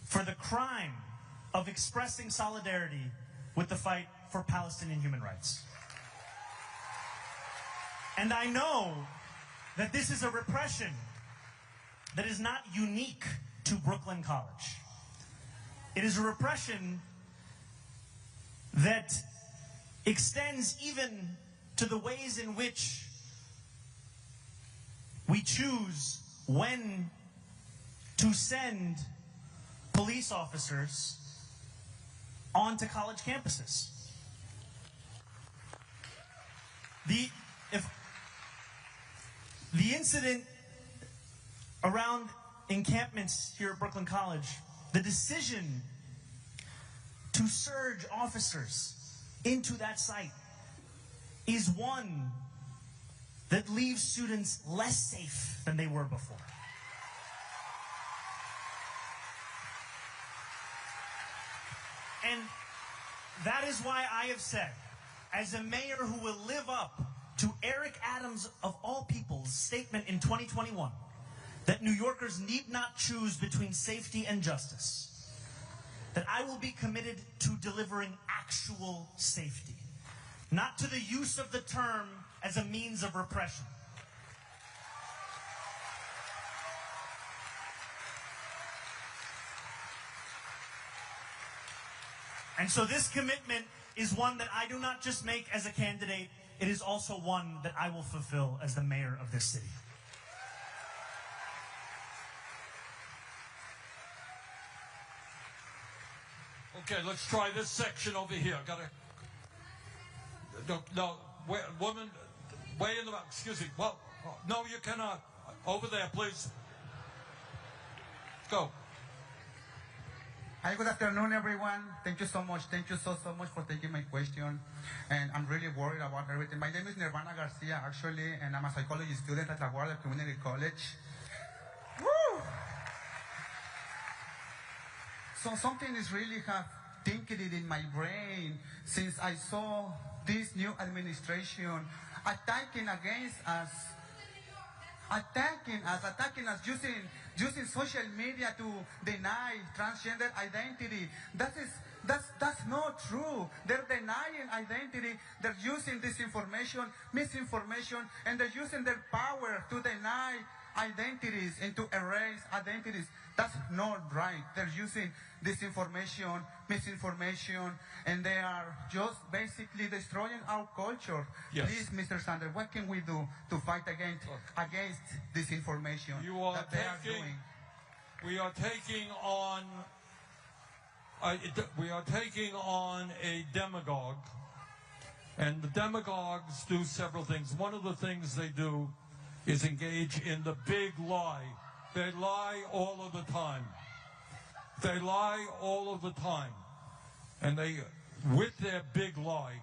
for the crime of expressing solidarity with the fight for Palestinian human rights. And I know that this is a repression that is not unique to Brooklyn College. It is a repression that extends even to the ways in which we choose when to send police officers onto college campuses. The incident around encampments here at Brooklyn College, the decision to surge officers into that site is one that leaves students less safe than they were before. And that is why I have said, as a mayor who will live up to Eric Adams, of all people's statement in 2021, that New Yorkers need not choose between safety and justice, that I will be committed to delivering actual safety, not to the use of the term as a means of repression. And so this commitment is one that I do not just make as a candidate, it is also one that I will fulfill as the mayor of this city. Okay, let's try this section over here. No, woman, way in the back. Excuse me. Well, no, you cannot. Over there, please. Go. Hi, good afternoon, everyone. Thank you so much. Thank you so much for taking my question. And I'm really worried about everything. My name is Nirvana Garcia, actually, and I'm a psychology student at La Guardia Community College. Woo! So something is really thinking it in my brain since I saw this new administration attacking us, using social media to deny transgender identity. That's not true. They're denying identity. They're using disinformation, misinformation, and they're using their power to deny identities and to erase identities. That's not right. They're using disinformation, misinformation, and they are just basically destroying our culture. Yes. Please, Mr. Sanders, what can we do to fight against disinformation that they are doing? We are taking on a demagogue, and the demagogues do several things. One of the things they do is engage in the big lie. They lie all of the time. They lie all of the time. And they, with their big lie,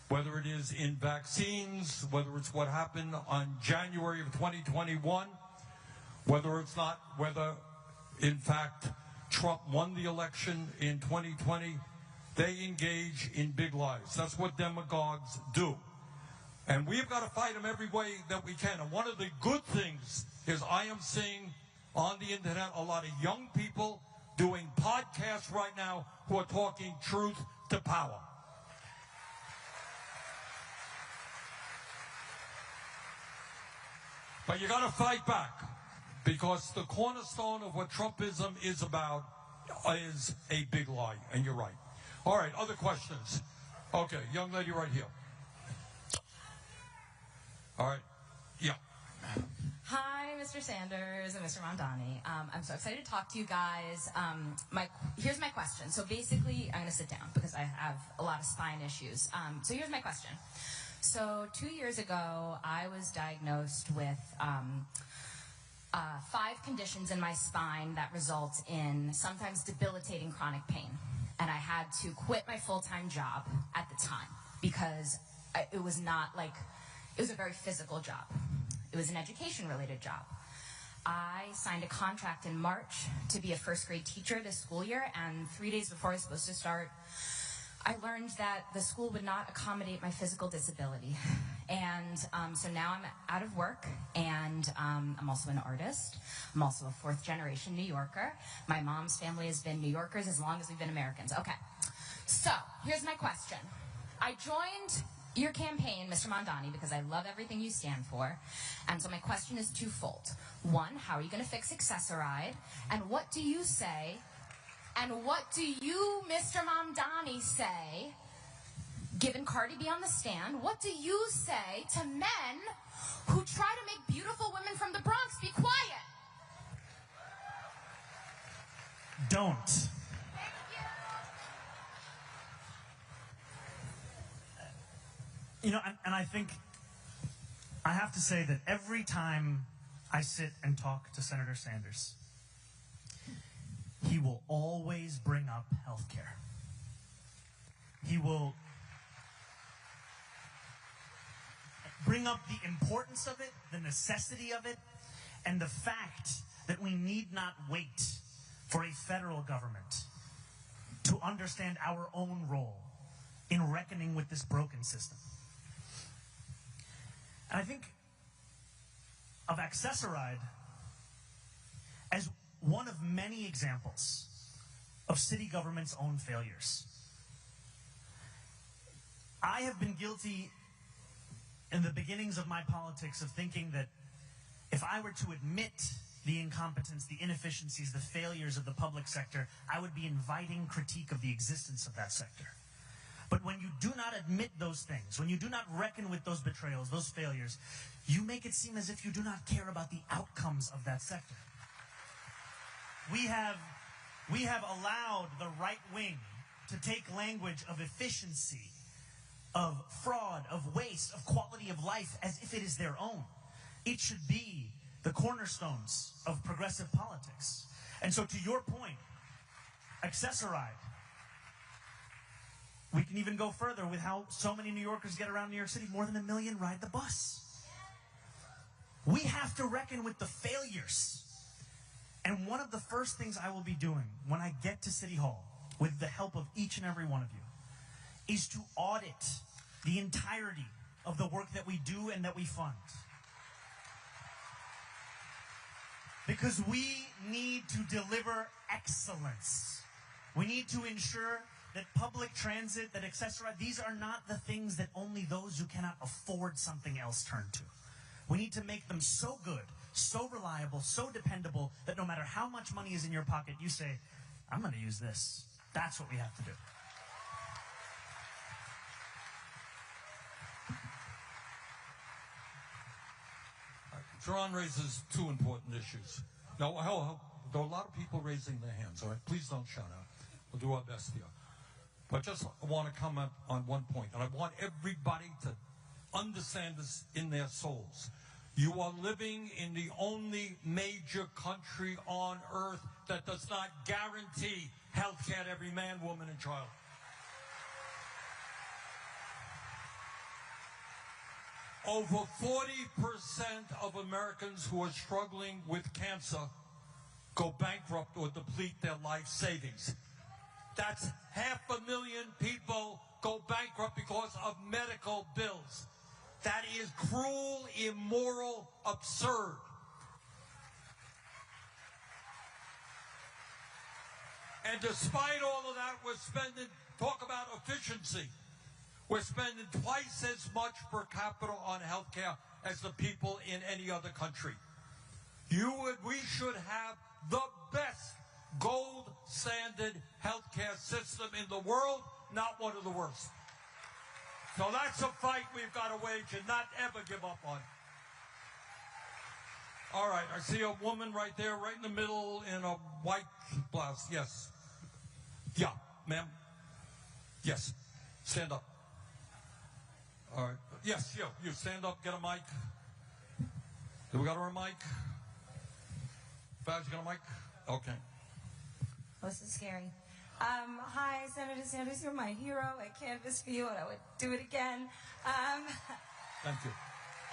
whether it is in vaccines, whether it's what happened on January of 2021, whether in fact Trump won the election in 2020, they engage in big lies. That's what demagogues do. And we've got to fight them every way that we can. And one of the good things is I am seeing on the internet a lot of young people doing podcasts right now who are talking truth to power. But you got to fight back, because the cornerstone of what Trumpism is about is a big lie, and you're right. All right, other questions? Okay, young lady right here. All right, yeah. Hi, Mr. Sanders and Mr. Mamdani. I'm so excited to talk to you guys. Here's my question. So basically, I'm going to sit down because I have a lot of spine issues. So here's my question. So 2 years ago, I was diagnosed with 5 conditions in my spine that result in sometimes debilitating chronic pain. And I had to quit my full-time job at the time because it was not like, it was a very physical job. It was an education-related job. I signed a contract in March to be a first-grade teacher this school year, and 3 days before I was supposed to start, I learned that the school would not accommodate my physical disability. And so now I'm out of work, and I'm also an artist. I'm also a 4th-generation New Yorker. My mom's family has been New Yorkers as long as we've been Americans. Okay, so here's my question. I joined your campaign, Mr. Mamdani, because I love everything you stand for. And so my question is twofold. One, how are you going to fix Accessoride? And what do you say, and what do you, Mr. Mamdani, say, given Cardi B on the stand, what do you say to men who try to make beautiful women from the Bronx be quiet? Don't. You know, and I think I have to say that every time I sit and talk to Senator Sanders, he will always bring up health care. He will bring up the importance of it, the necessity of it, and the fact that we need not wait for a federal government to understand our own role in reckoning with this broken system. And I think of Accessoride as one of many examples of city government's own failures. I have been guilty in the beginnings of my politics of thinking that if I were to admit the incompetence, the inefficiencies, the failures of the public sector, I would be inviting critique of the existence of that sector. But when you do not admit those things, when you do not reckon with those betrayals, those failures, you make it seem as if you do not care about the outcomes of that sector. We have allowed the right wing to take language of efficiency, of fraud, of waste, of quality of life as if it is their own. It should be the cornerstones of progressive politics. And so to your point, Accessoride, we can even go further with how so many New Yorkers get around New York City. More than 1 million ride the bus. We have to reckon with the failures. And one of the first things I will be doing when I get to City Hall, with the help of each and every one of you, is to audit the entirety of the work that we do and that we fund. Because we need to deliver excellence. We need to ensure that public transit, that Accessoride, these are not the things that only those who cannot afford something else turn to. We need to make them so good, so reliable, so dependable, that no matter how much money is in your pocket, you say, I'm going to use this. That's what we have to do. Zohran raises two important issues. Now, there are a lot of people raising their hands, all right? Please don't shout out. We'll do our best here. But just want to comment on one point, and I want everybody to understand this in their souls. You are living in the only major country on earth that does not guarantee health care to every man, woman, and child. Over 40% of Americans who are struggling with cancer go bankrupt or deplete their life savings. That's 500,000 people go bankrupt because of medical bills. That is cruel, immoral, absurd. And despite all of that, we're spending, talk about efficiency, we're spending twice as much per capita on health care as the people in any other country. We should have the best gold standard healthcare system in the world, not one of the worst. So that's a fight we've got to wage and not ever give up on. All right, I see a woman right there, right in the middle, in a white blouse. Yes. Yeah, ma'am. Yes. Stand up. All right. Yes, you stand up, get a mic. Do we got her a mic? Faz, you got a mic? Okay. This is scary. Hi, Senator Sanders, you're my hero. I canvassed for you, and I would do it again. Thank you.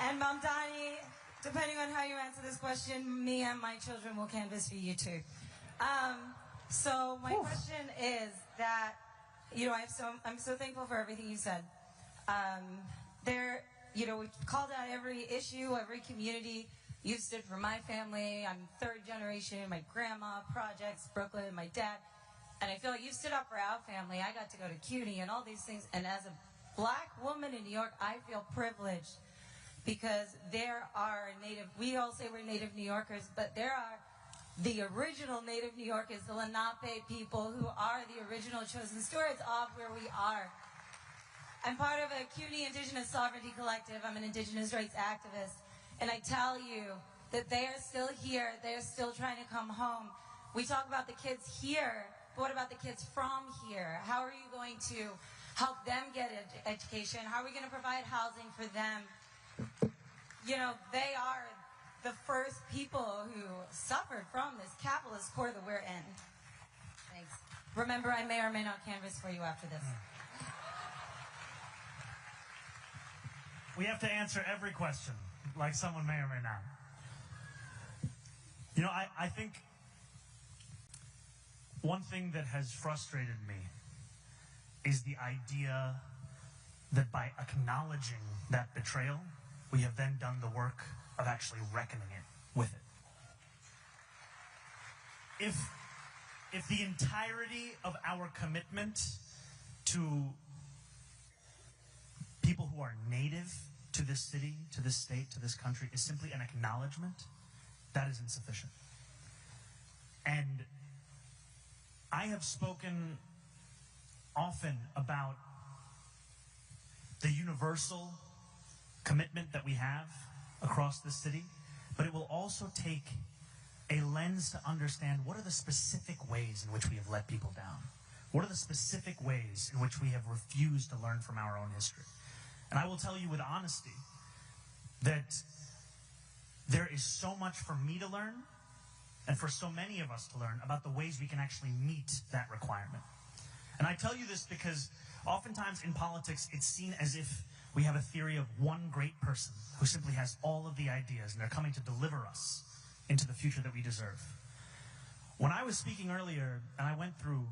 And Mamdani, depending on how you answer this question, me and my children will canvass for you too. So my question is that, you know, I'm so thankful for everything you said. We've called out every issue, every community. You've stood for my family. I'm third generation. My grandma, projects, Brooklyn, my dad. And I feel like you've stood up for our family. I got to go to CUNY and all these things. And as a black woman in New York, I feel privileged because there are we all say we're native New Yorkers, but there are the original native New Yorkers, the Lenape people, who are the original chosen stewards of where we are. I'm part of a CUNY Indigenous Sovereignty Collective. I'm an Indigenous rights activist. And I tell you that they are still here. They are still trying to come home. We talk about the kids here, but what about the kids from here? How are you going to help them get education? How are we going to provide housing for them? You know, they are the first people who suffered from this capitalist core that we're in. Thanks. Remember, I may or may not canvass for you after this. We have to answer every question, like someone may or may not. You know, I think one thing that has frustrated me is the idea that by acknowledging that betrayal, we have then done the work of actually reckoning it with it. If the entirety of our commitment to people who are native to this city, to this state, to this country is simply an acknowledgement, that is insufficient. And I have spoken often about the universal commitment that we have across this city, but it will also take a lens to understand what are the specific ways in which we have let people down. What are the specific ways in which we have refused to learn from our own history? And I will tell you with honesty that there is so much for me to learn and for so many of us to learn about the ways we can actually meet that requirement. And I tell you this because oftentimes in politics it's seen as if we have a theory of one great person who simply has all of the ideas and they're coming to deliver us into the future that we deserve. When I was speaking earlier and I went through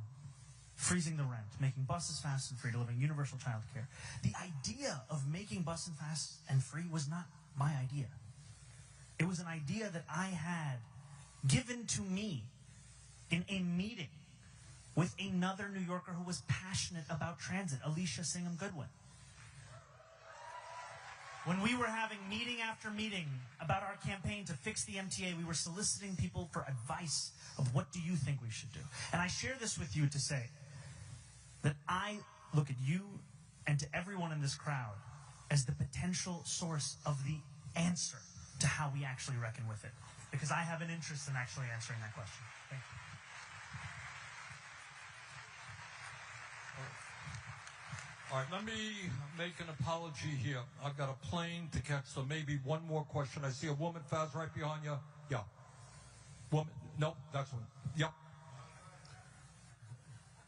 freezing the rent, making buses fast and free, delivering universal childcare, the idea of making buses fast and free was not my idea. It was an idea that I had given to me in a meeting with another New Yorker who was passionate about transit, Alicia Singham Goodwin. When we were having meeting after meeting about our campaign to fix the MTA, we were soliciting people for advice of what do you think we should do. And I share this with you to say that I look at you and to everyone in this crowd as the potential source of the answer to how we actually reckon with it. Because I have an interest in actually answering that question. Thank you. All right, let me make an apology here. I've got a plane to catch, so maybe one more question. I see a woman, Faz, right behind you. Yeah. Woman. Nope, that's one. Yep.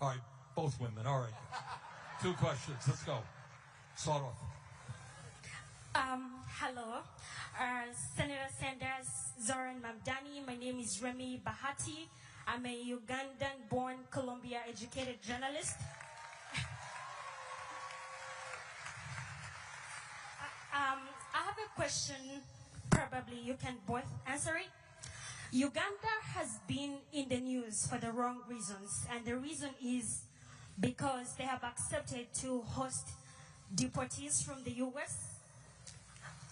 All right, both women. All right. 2 questions. Let's go. Start off. Hello. Senator Sanders, Zohran Mamdani. My name is Remy Bahati. I'm a Ugandan-born, Columbia-educated journalist. I have a question, probably you can both answer it. Uganda has been in the news for the wrong reasons, and the reason is because they have accepted to host deportees from the US,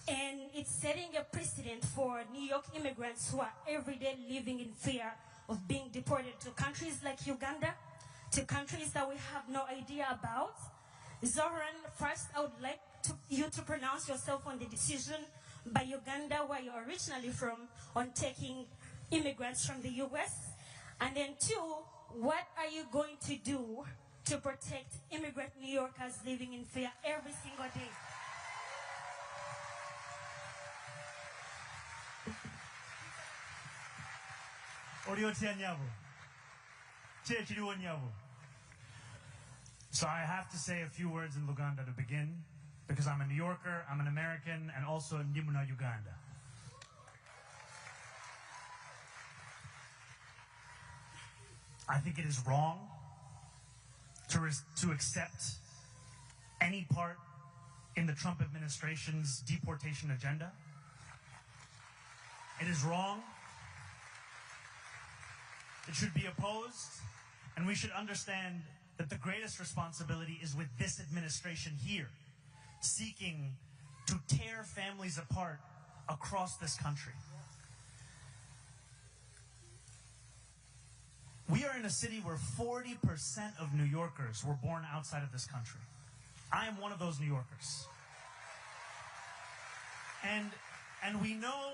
and it's setting a precedent for New York immigrants who are every day living in fear of being deported to countries like Uganda, to countries that we have no idea about. Zohran, first I would like you to pronounce yourself on the decision by Uganda, where you're originally from, on taking immigrants from the US. And then 2, what are you going to do to protect immigrant New Yorkers living in fear every single day? So I have to say a few words in Luganda to begin, because I'm a New Yorker, I'm an American, and also Ndimuna Uganda. I think it is wrong to accept any part in the Trump administration's deportation agenda. It is wrong. It should be opposed, and we should understand that the greatest responsibility is with this administration here, seeking to tear families apart across this country. We are in a city where 40% of New Yorkers were born outside of this country. I am one of those New Yorkers. And we know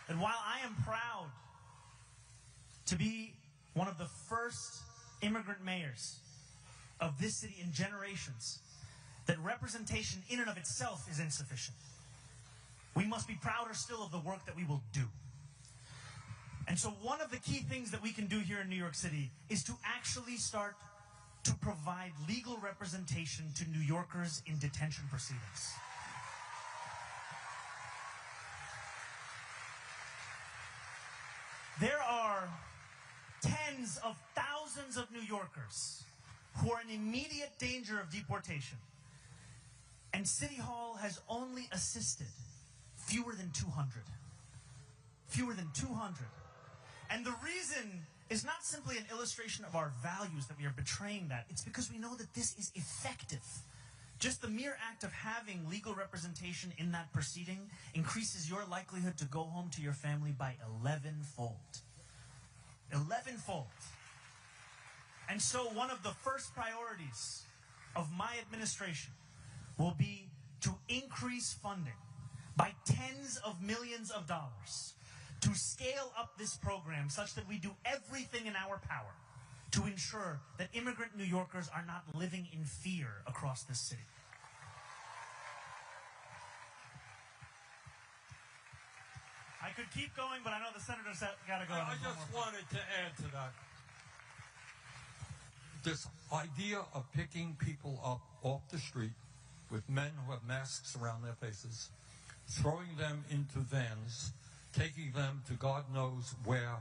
that while I am proud to be one of the first immigrant mayors of this city in generations, that representation in and of itself is insufficient. We must be prouder still of the work that we will do. And so one of the key things that we can do here in New York City is to actually start to provide legal representation to New Yorkers in detention proceedings. There are tens of thousands of New Yorkers who are in immediate danger of deportation. And City Hall has only assisted fewer than 200. Fewer than 200. And the reason is not simply an illustration of our values that we are betraying that. It's because we know that this is effective. Just the mere act of having legal representation in that proceeding increases your likelihood to go home to your family by 11-fold. 11-fold. And so one of the first priorities of my administration will be to increase funding by tens of millions of dollars to scale up this program such that we do everything in our power to ensure that immigrant New Yorkers are not living in fear across this city. I could keep going, but I know the senator's got to go. I just wanted to add to that. This idea of picking people up off the street with men who have masks around their faces, throwing them into vans, taking them to God knows where,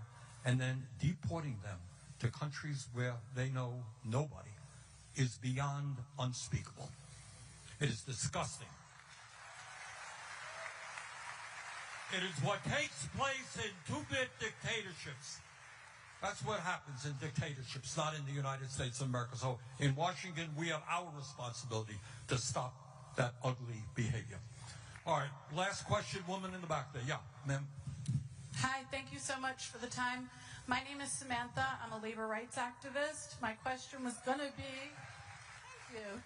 and then deporting them to countries where they know nobody is beyond unspeakable. It is disgusting. It is what takes place in two-bit dictatorships. That's what happens in dictatorships, not in the United States of America. So in Washington, we have our responsibility to stop that ugly behavior. All right, last question, woman in the back there. Yeah, ma'am. Hi, thank you so much for the time. My name is Samantha. I'm a labor rights activist. My question was going to be, thank you.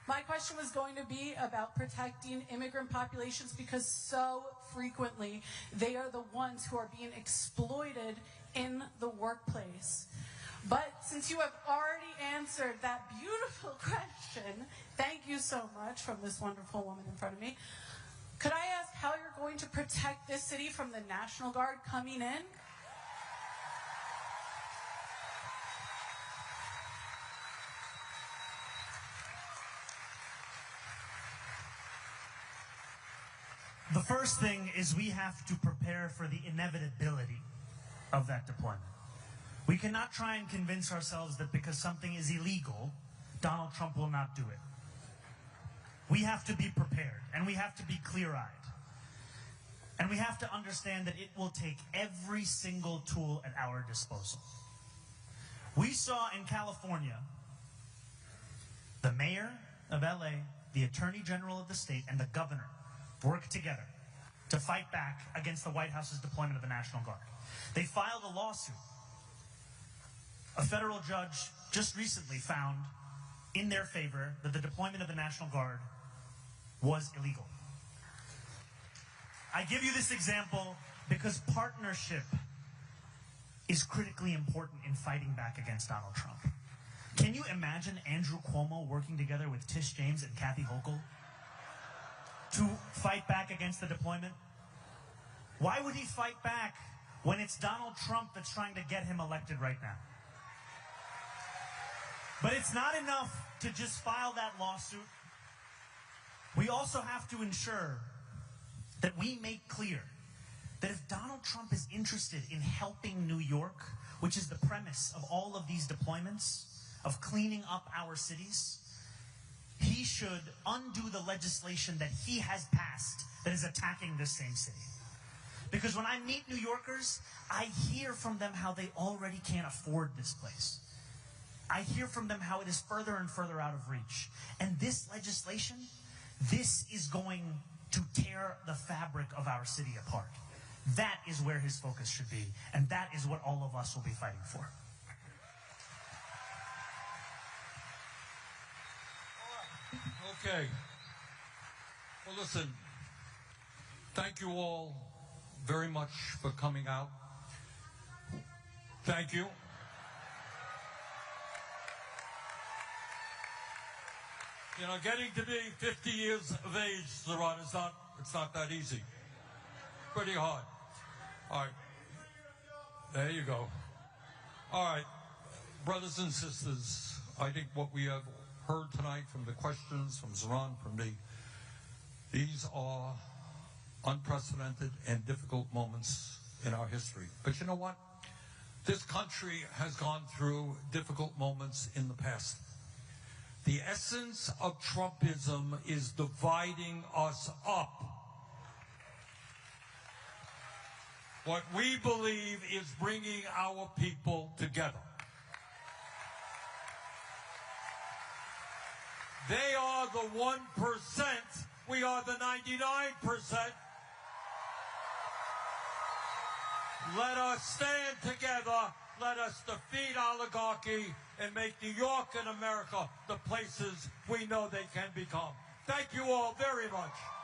My question was going to be about protecting immigrant populations because so frequently they are the ones who are being exploited in the workplace. But since you have already answered that beautiful question, thank you so much, from this wonderful woman in front of me. Could I ask how you're going to protect this city from the National Guard coming in? The first thing is we have to prepare for the inevitability of that deployment. We cannot try and convince ourselves that because something is illegal, Donald Trump will not do it. We have to be prepared, and we have to be clear-eyed. And we have to understand that it will take every single tool at our disposal. We saw in California the mayor of LA, the attorney general of the state, and the governor work together to fight back against the White House's deployment of the National Guard. They filed a lawsuit. A federal judge just recently found in their favor that the deployment of the National Guard was illegal. I give you this example because partnership is critically important in fighting back against Donald Trump. Can you imagine Andrew Cuomo working together with Tish James and Kathy Hochul to fight back against the deployment? Why would he fight back when it's Donald Trump that's trying to get him elected right now? But it's not enough to just file that lawsuit. We also have to ensure that we make clear that if Donald Trump is interested in helping New York, which is the premise of all of these deployments, of cleaning up our cities, he should undo the legislation that he has passed that is attacking this same city. Because when I meet New Yorkers, I hear from them how they already can't afford this place. I hear from them how it is further and further out of reach. And this legislation, this is going to tear the fabric of our city apart. That is where his focus should be, and that is what all of us will be fighting for. Okay. Well, listen, thank you all very much for coming out. Thank you. You know, getting to be 50 years of age, Zohran, it's not that easy. Pretty hard. All right. There you go. All right. Brothers and sisters, I think what we have heard tonight from the questions, from Zohran, from me, these are unprecedented and difficult moments in our history. But you know what? This country has gone through difficult moments in the past. The essence of Trumpism is dividing us up. What we believe is bringing our people together. They are the 1%. We are the 99%. Let us stand together. Let us defeat oligarchy and make New York and America the places we know they can become. Thank you all very much.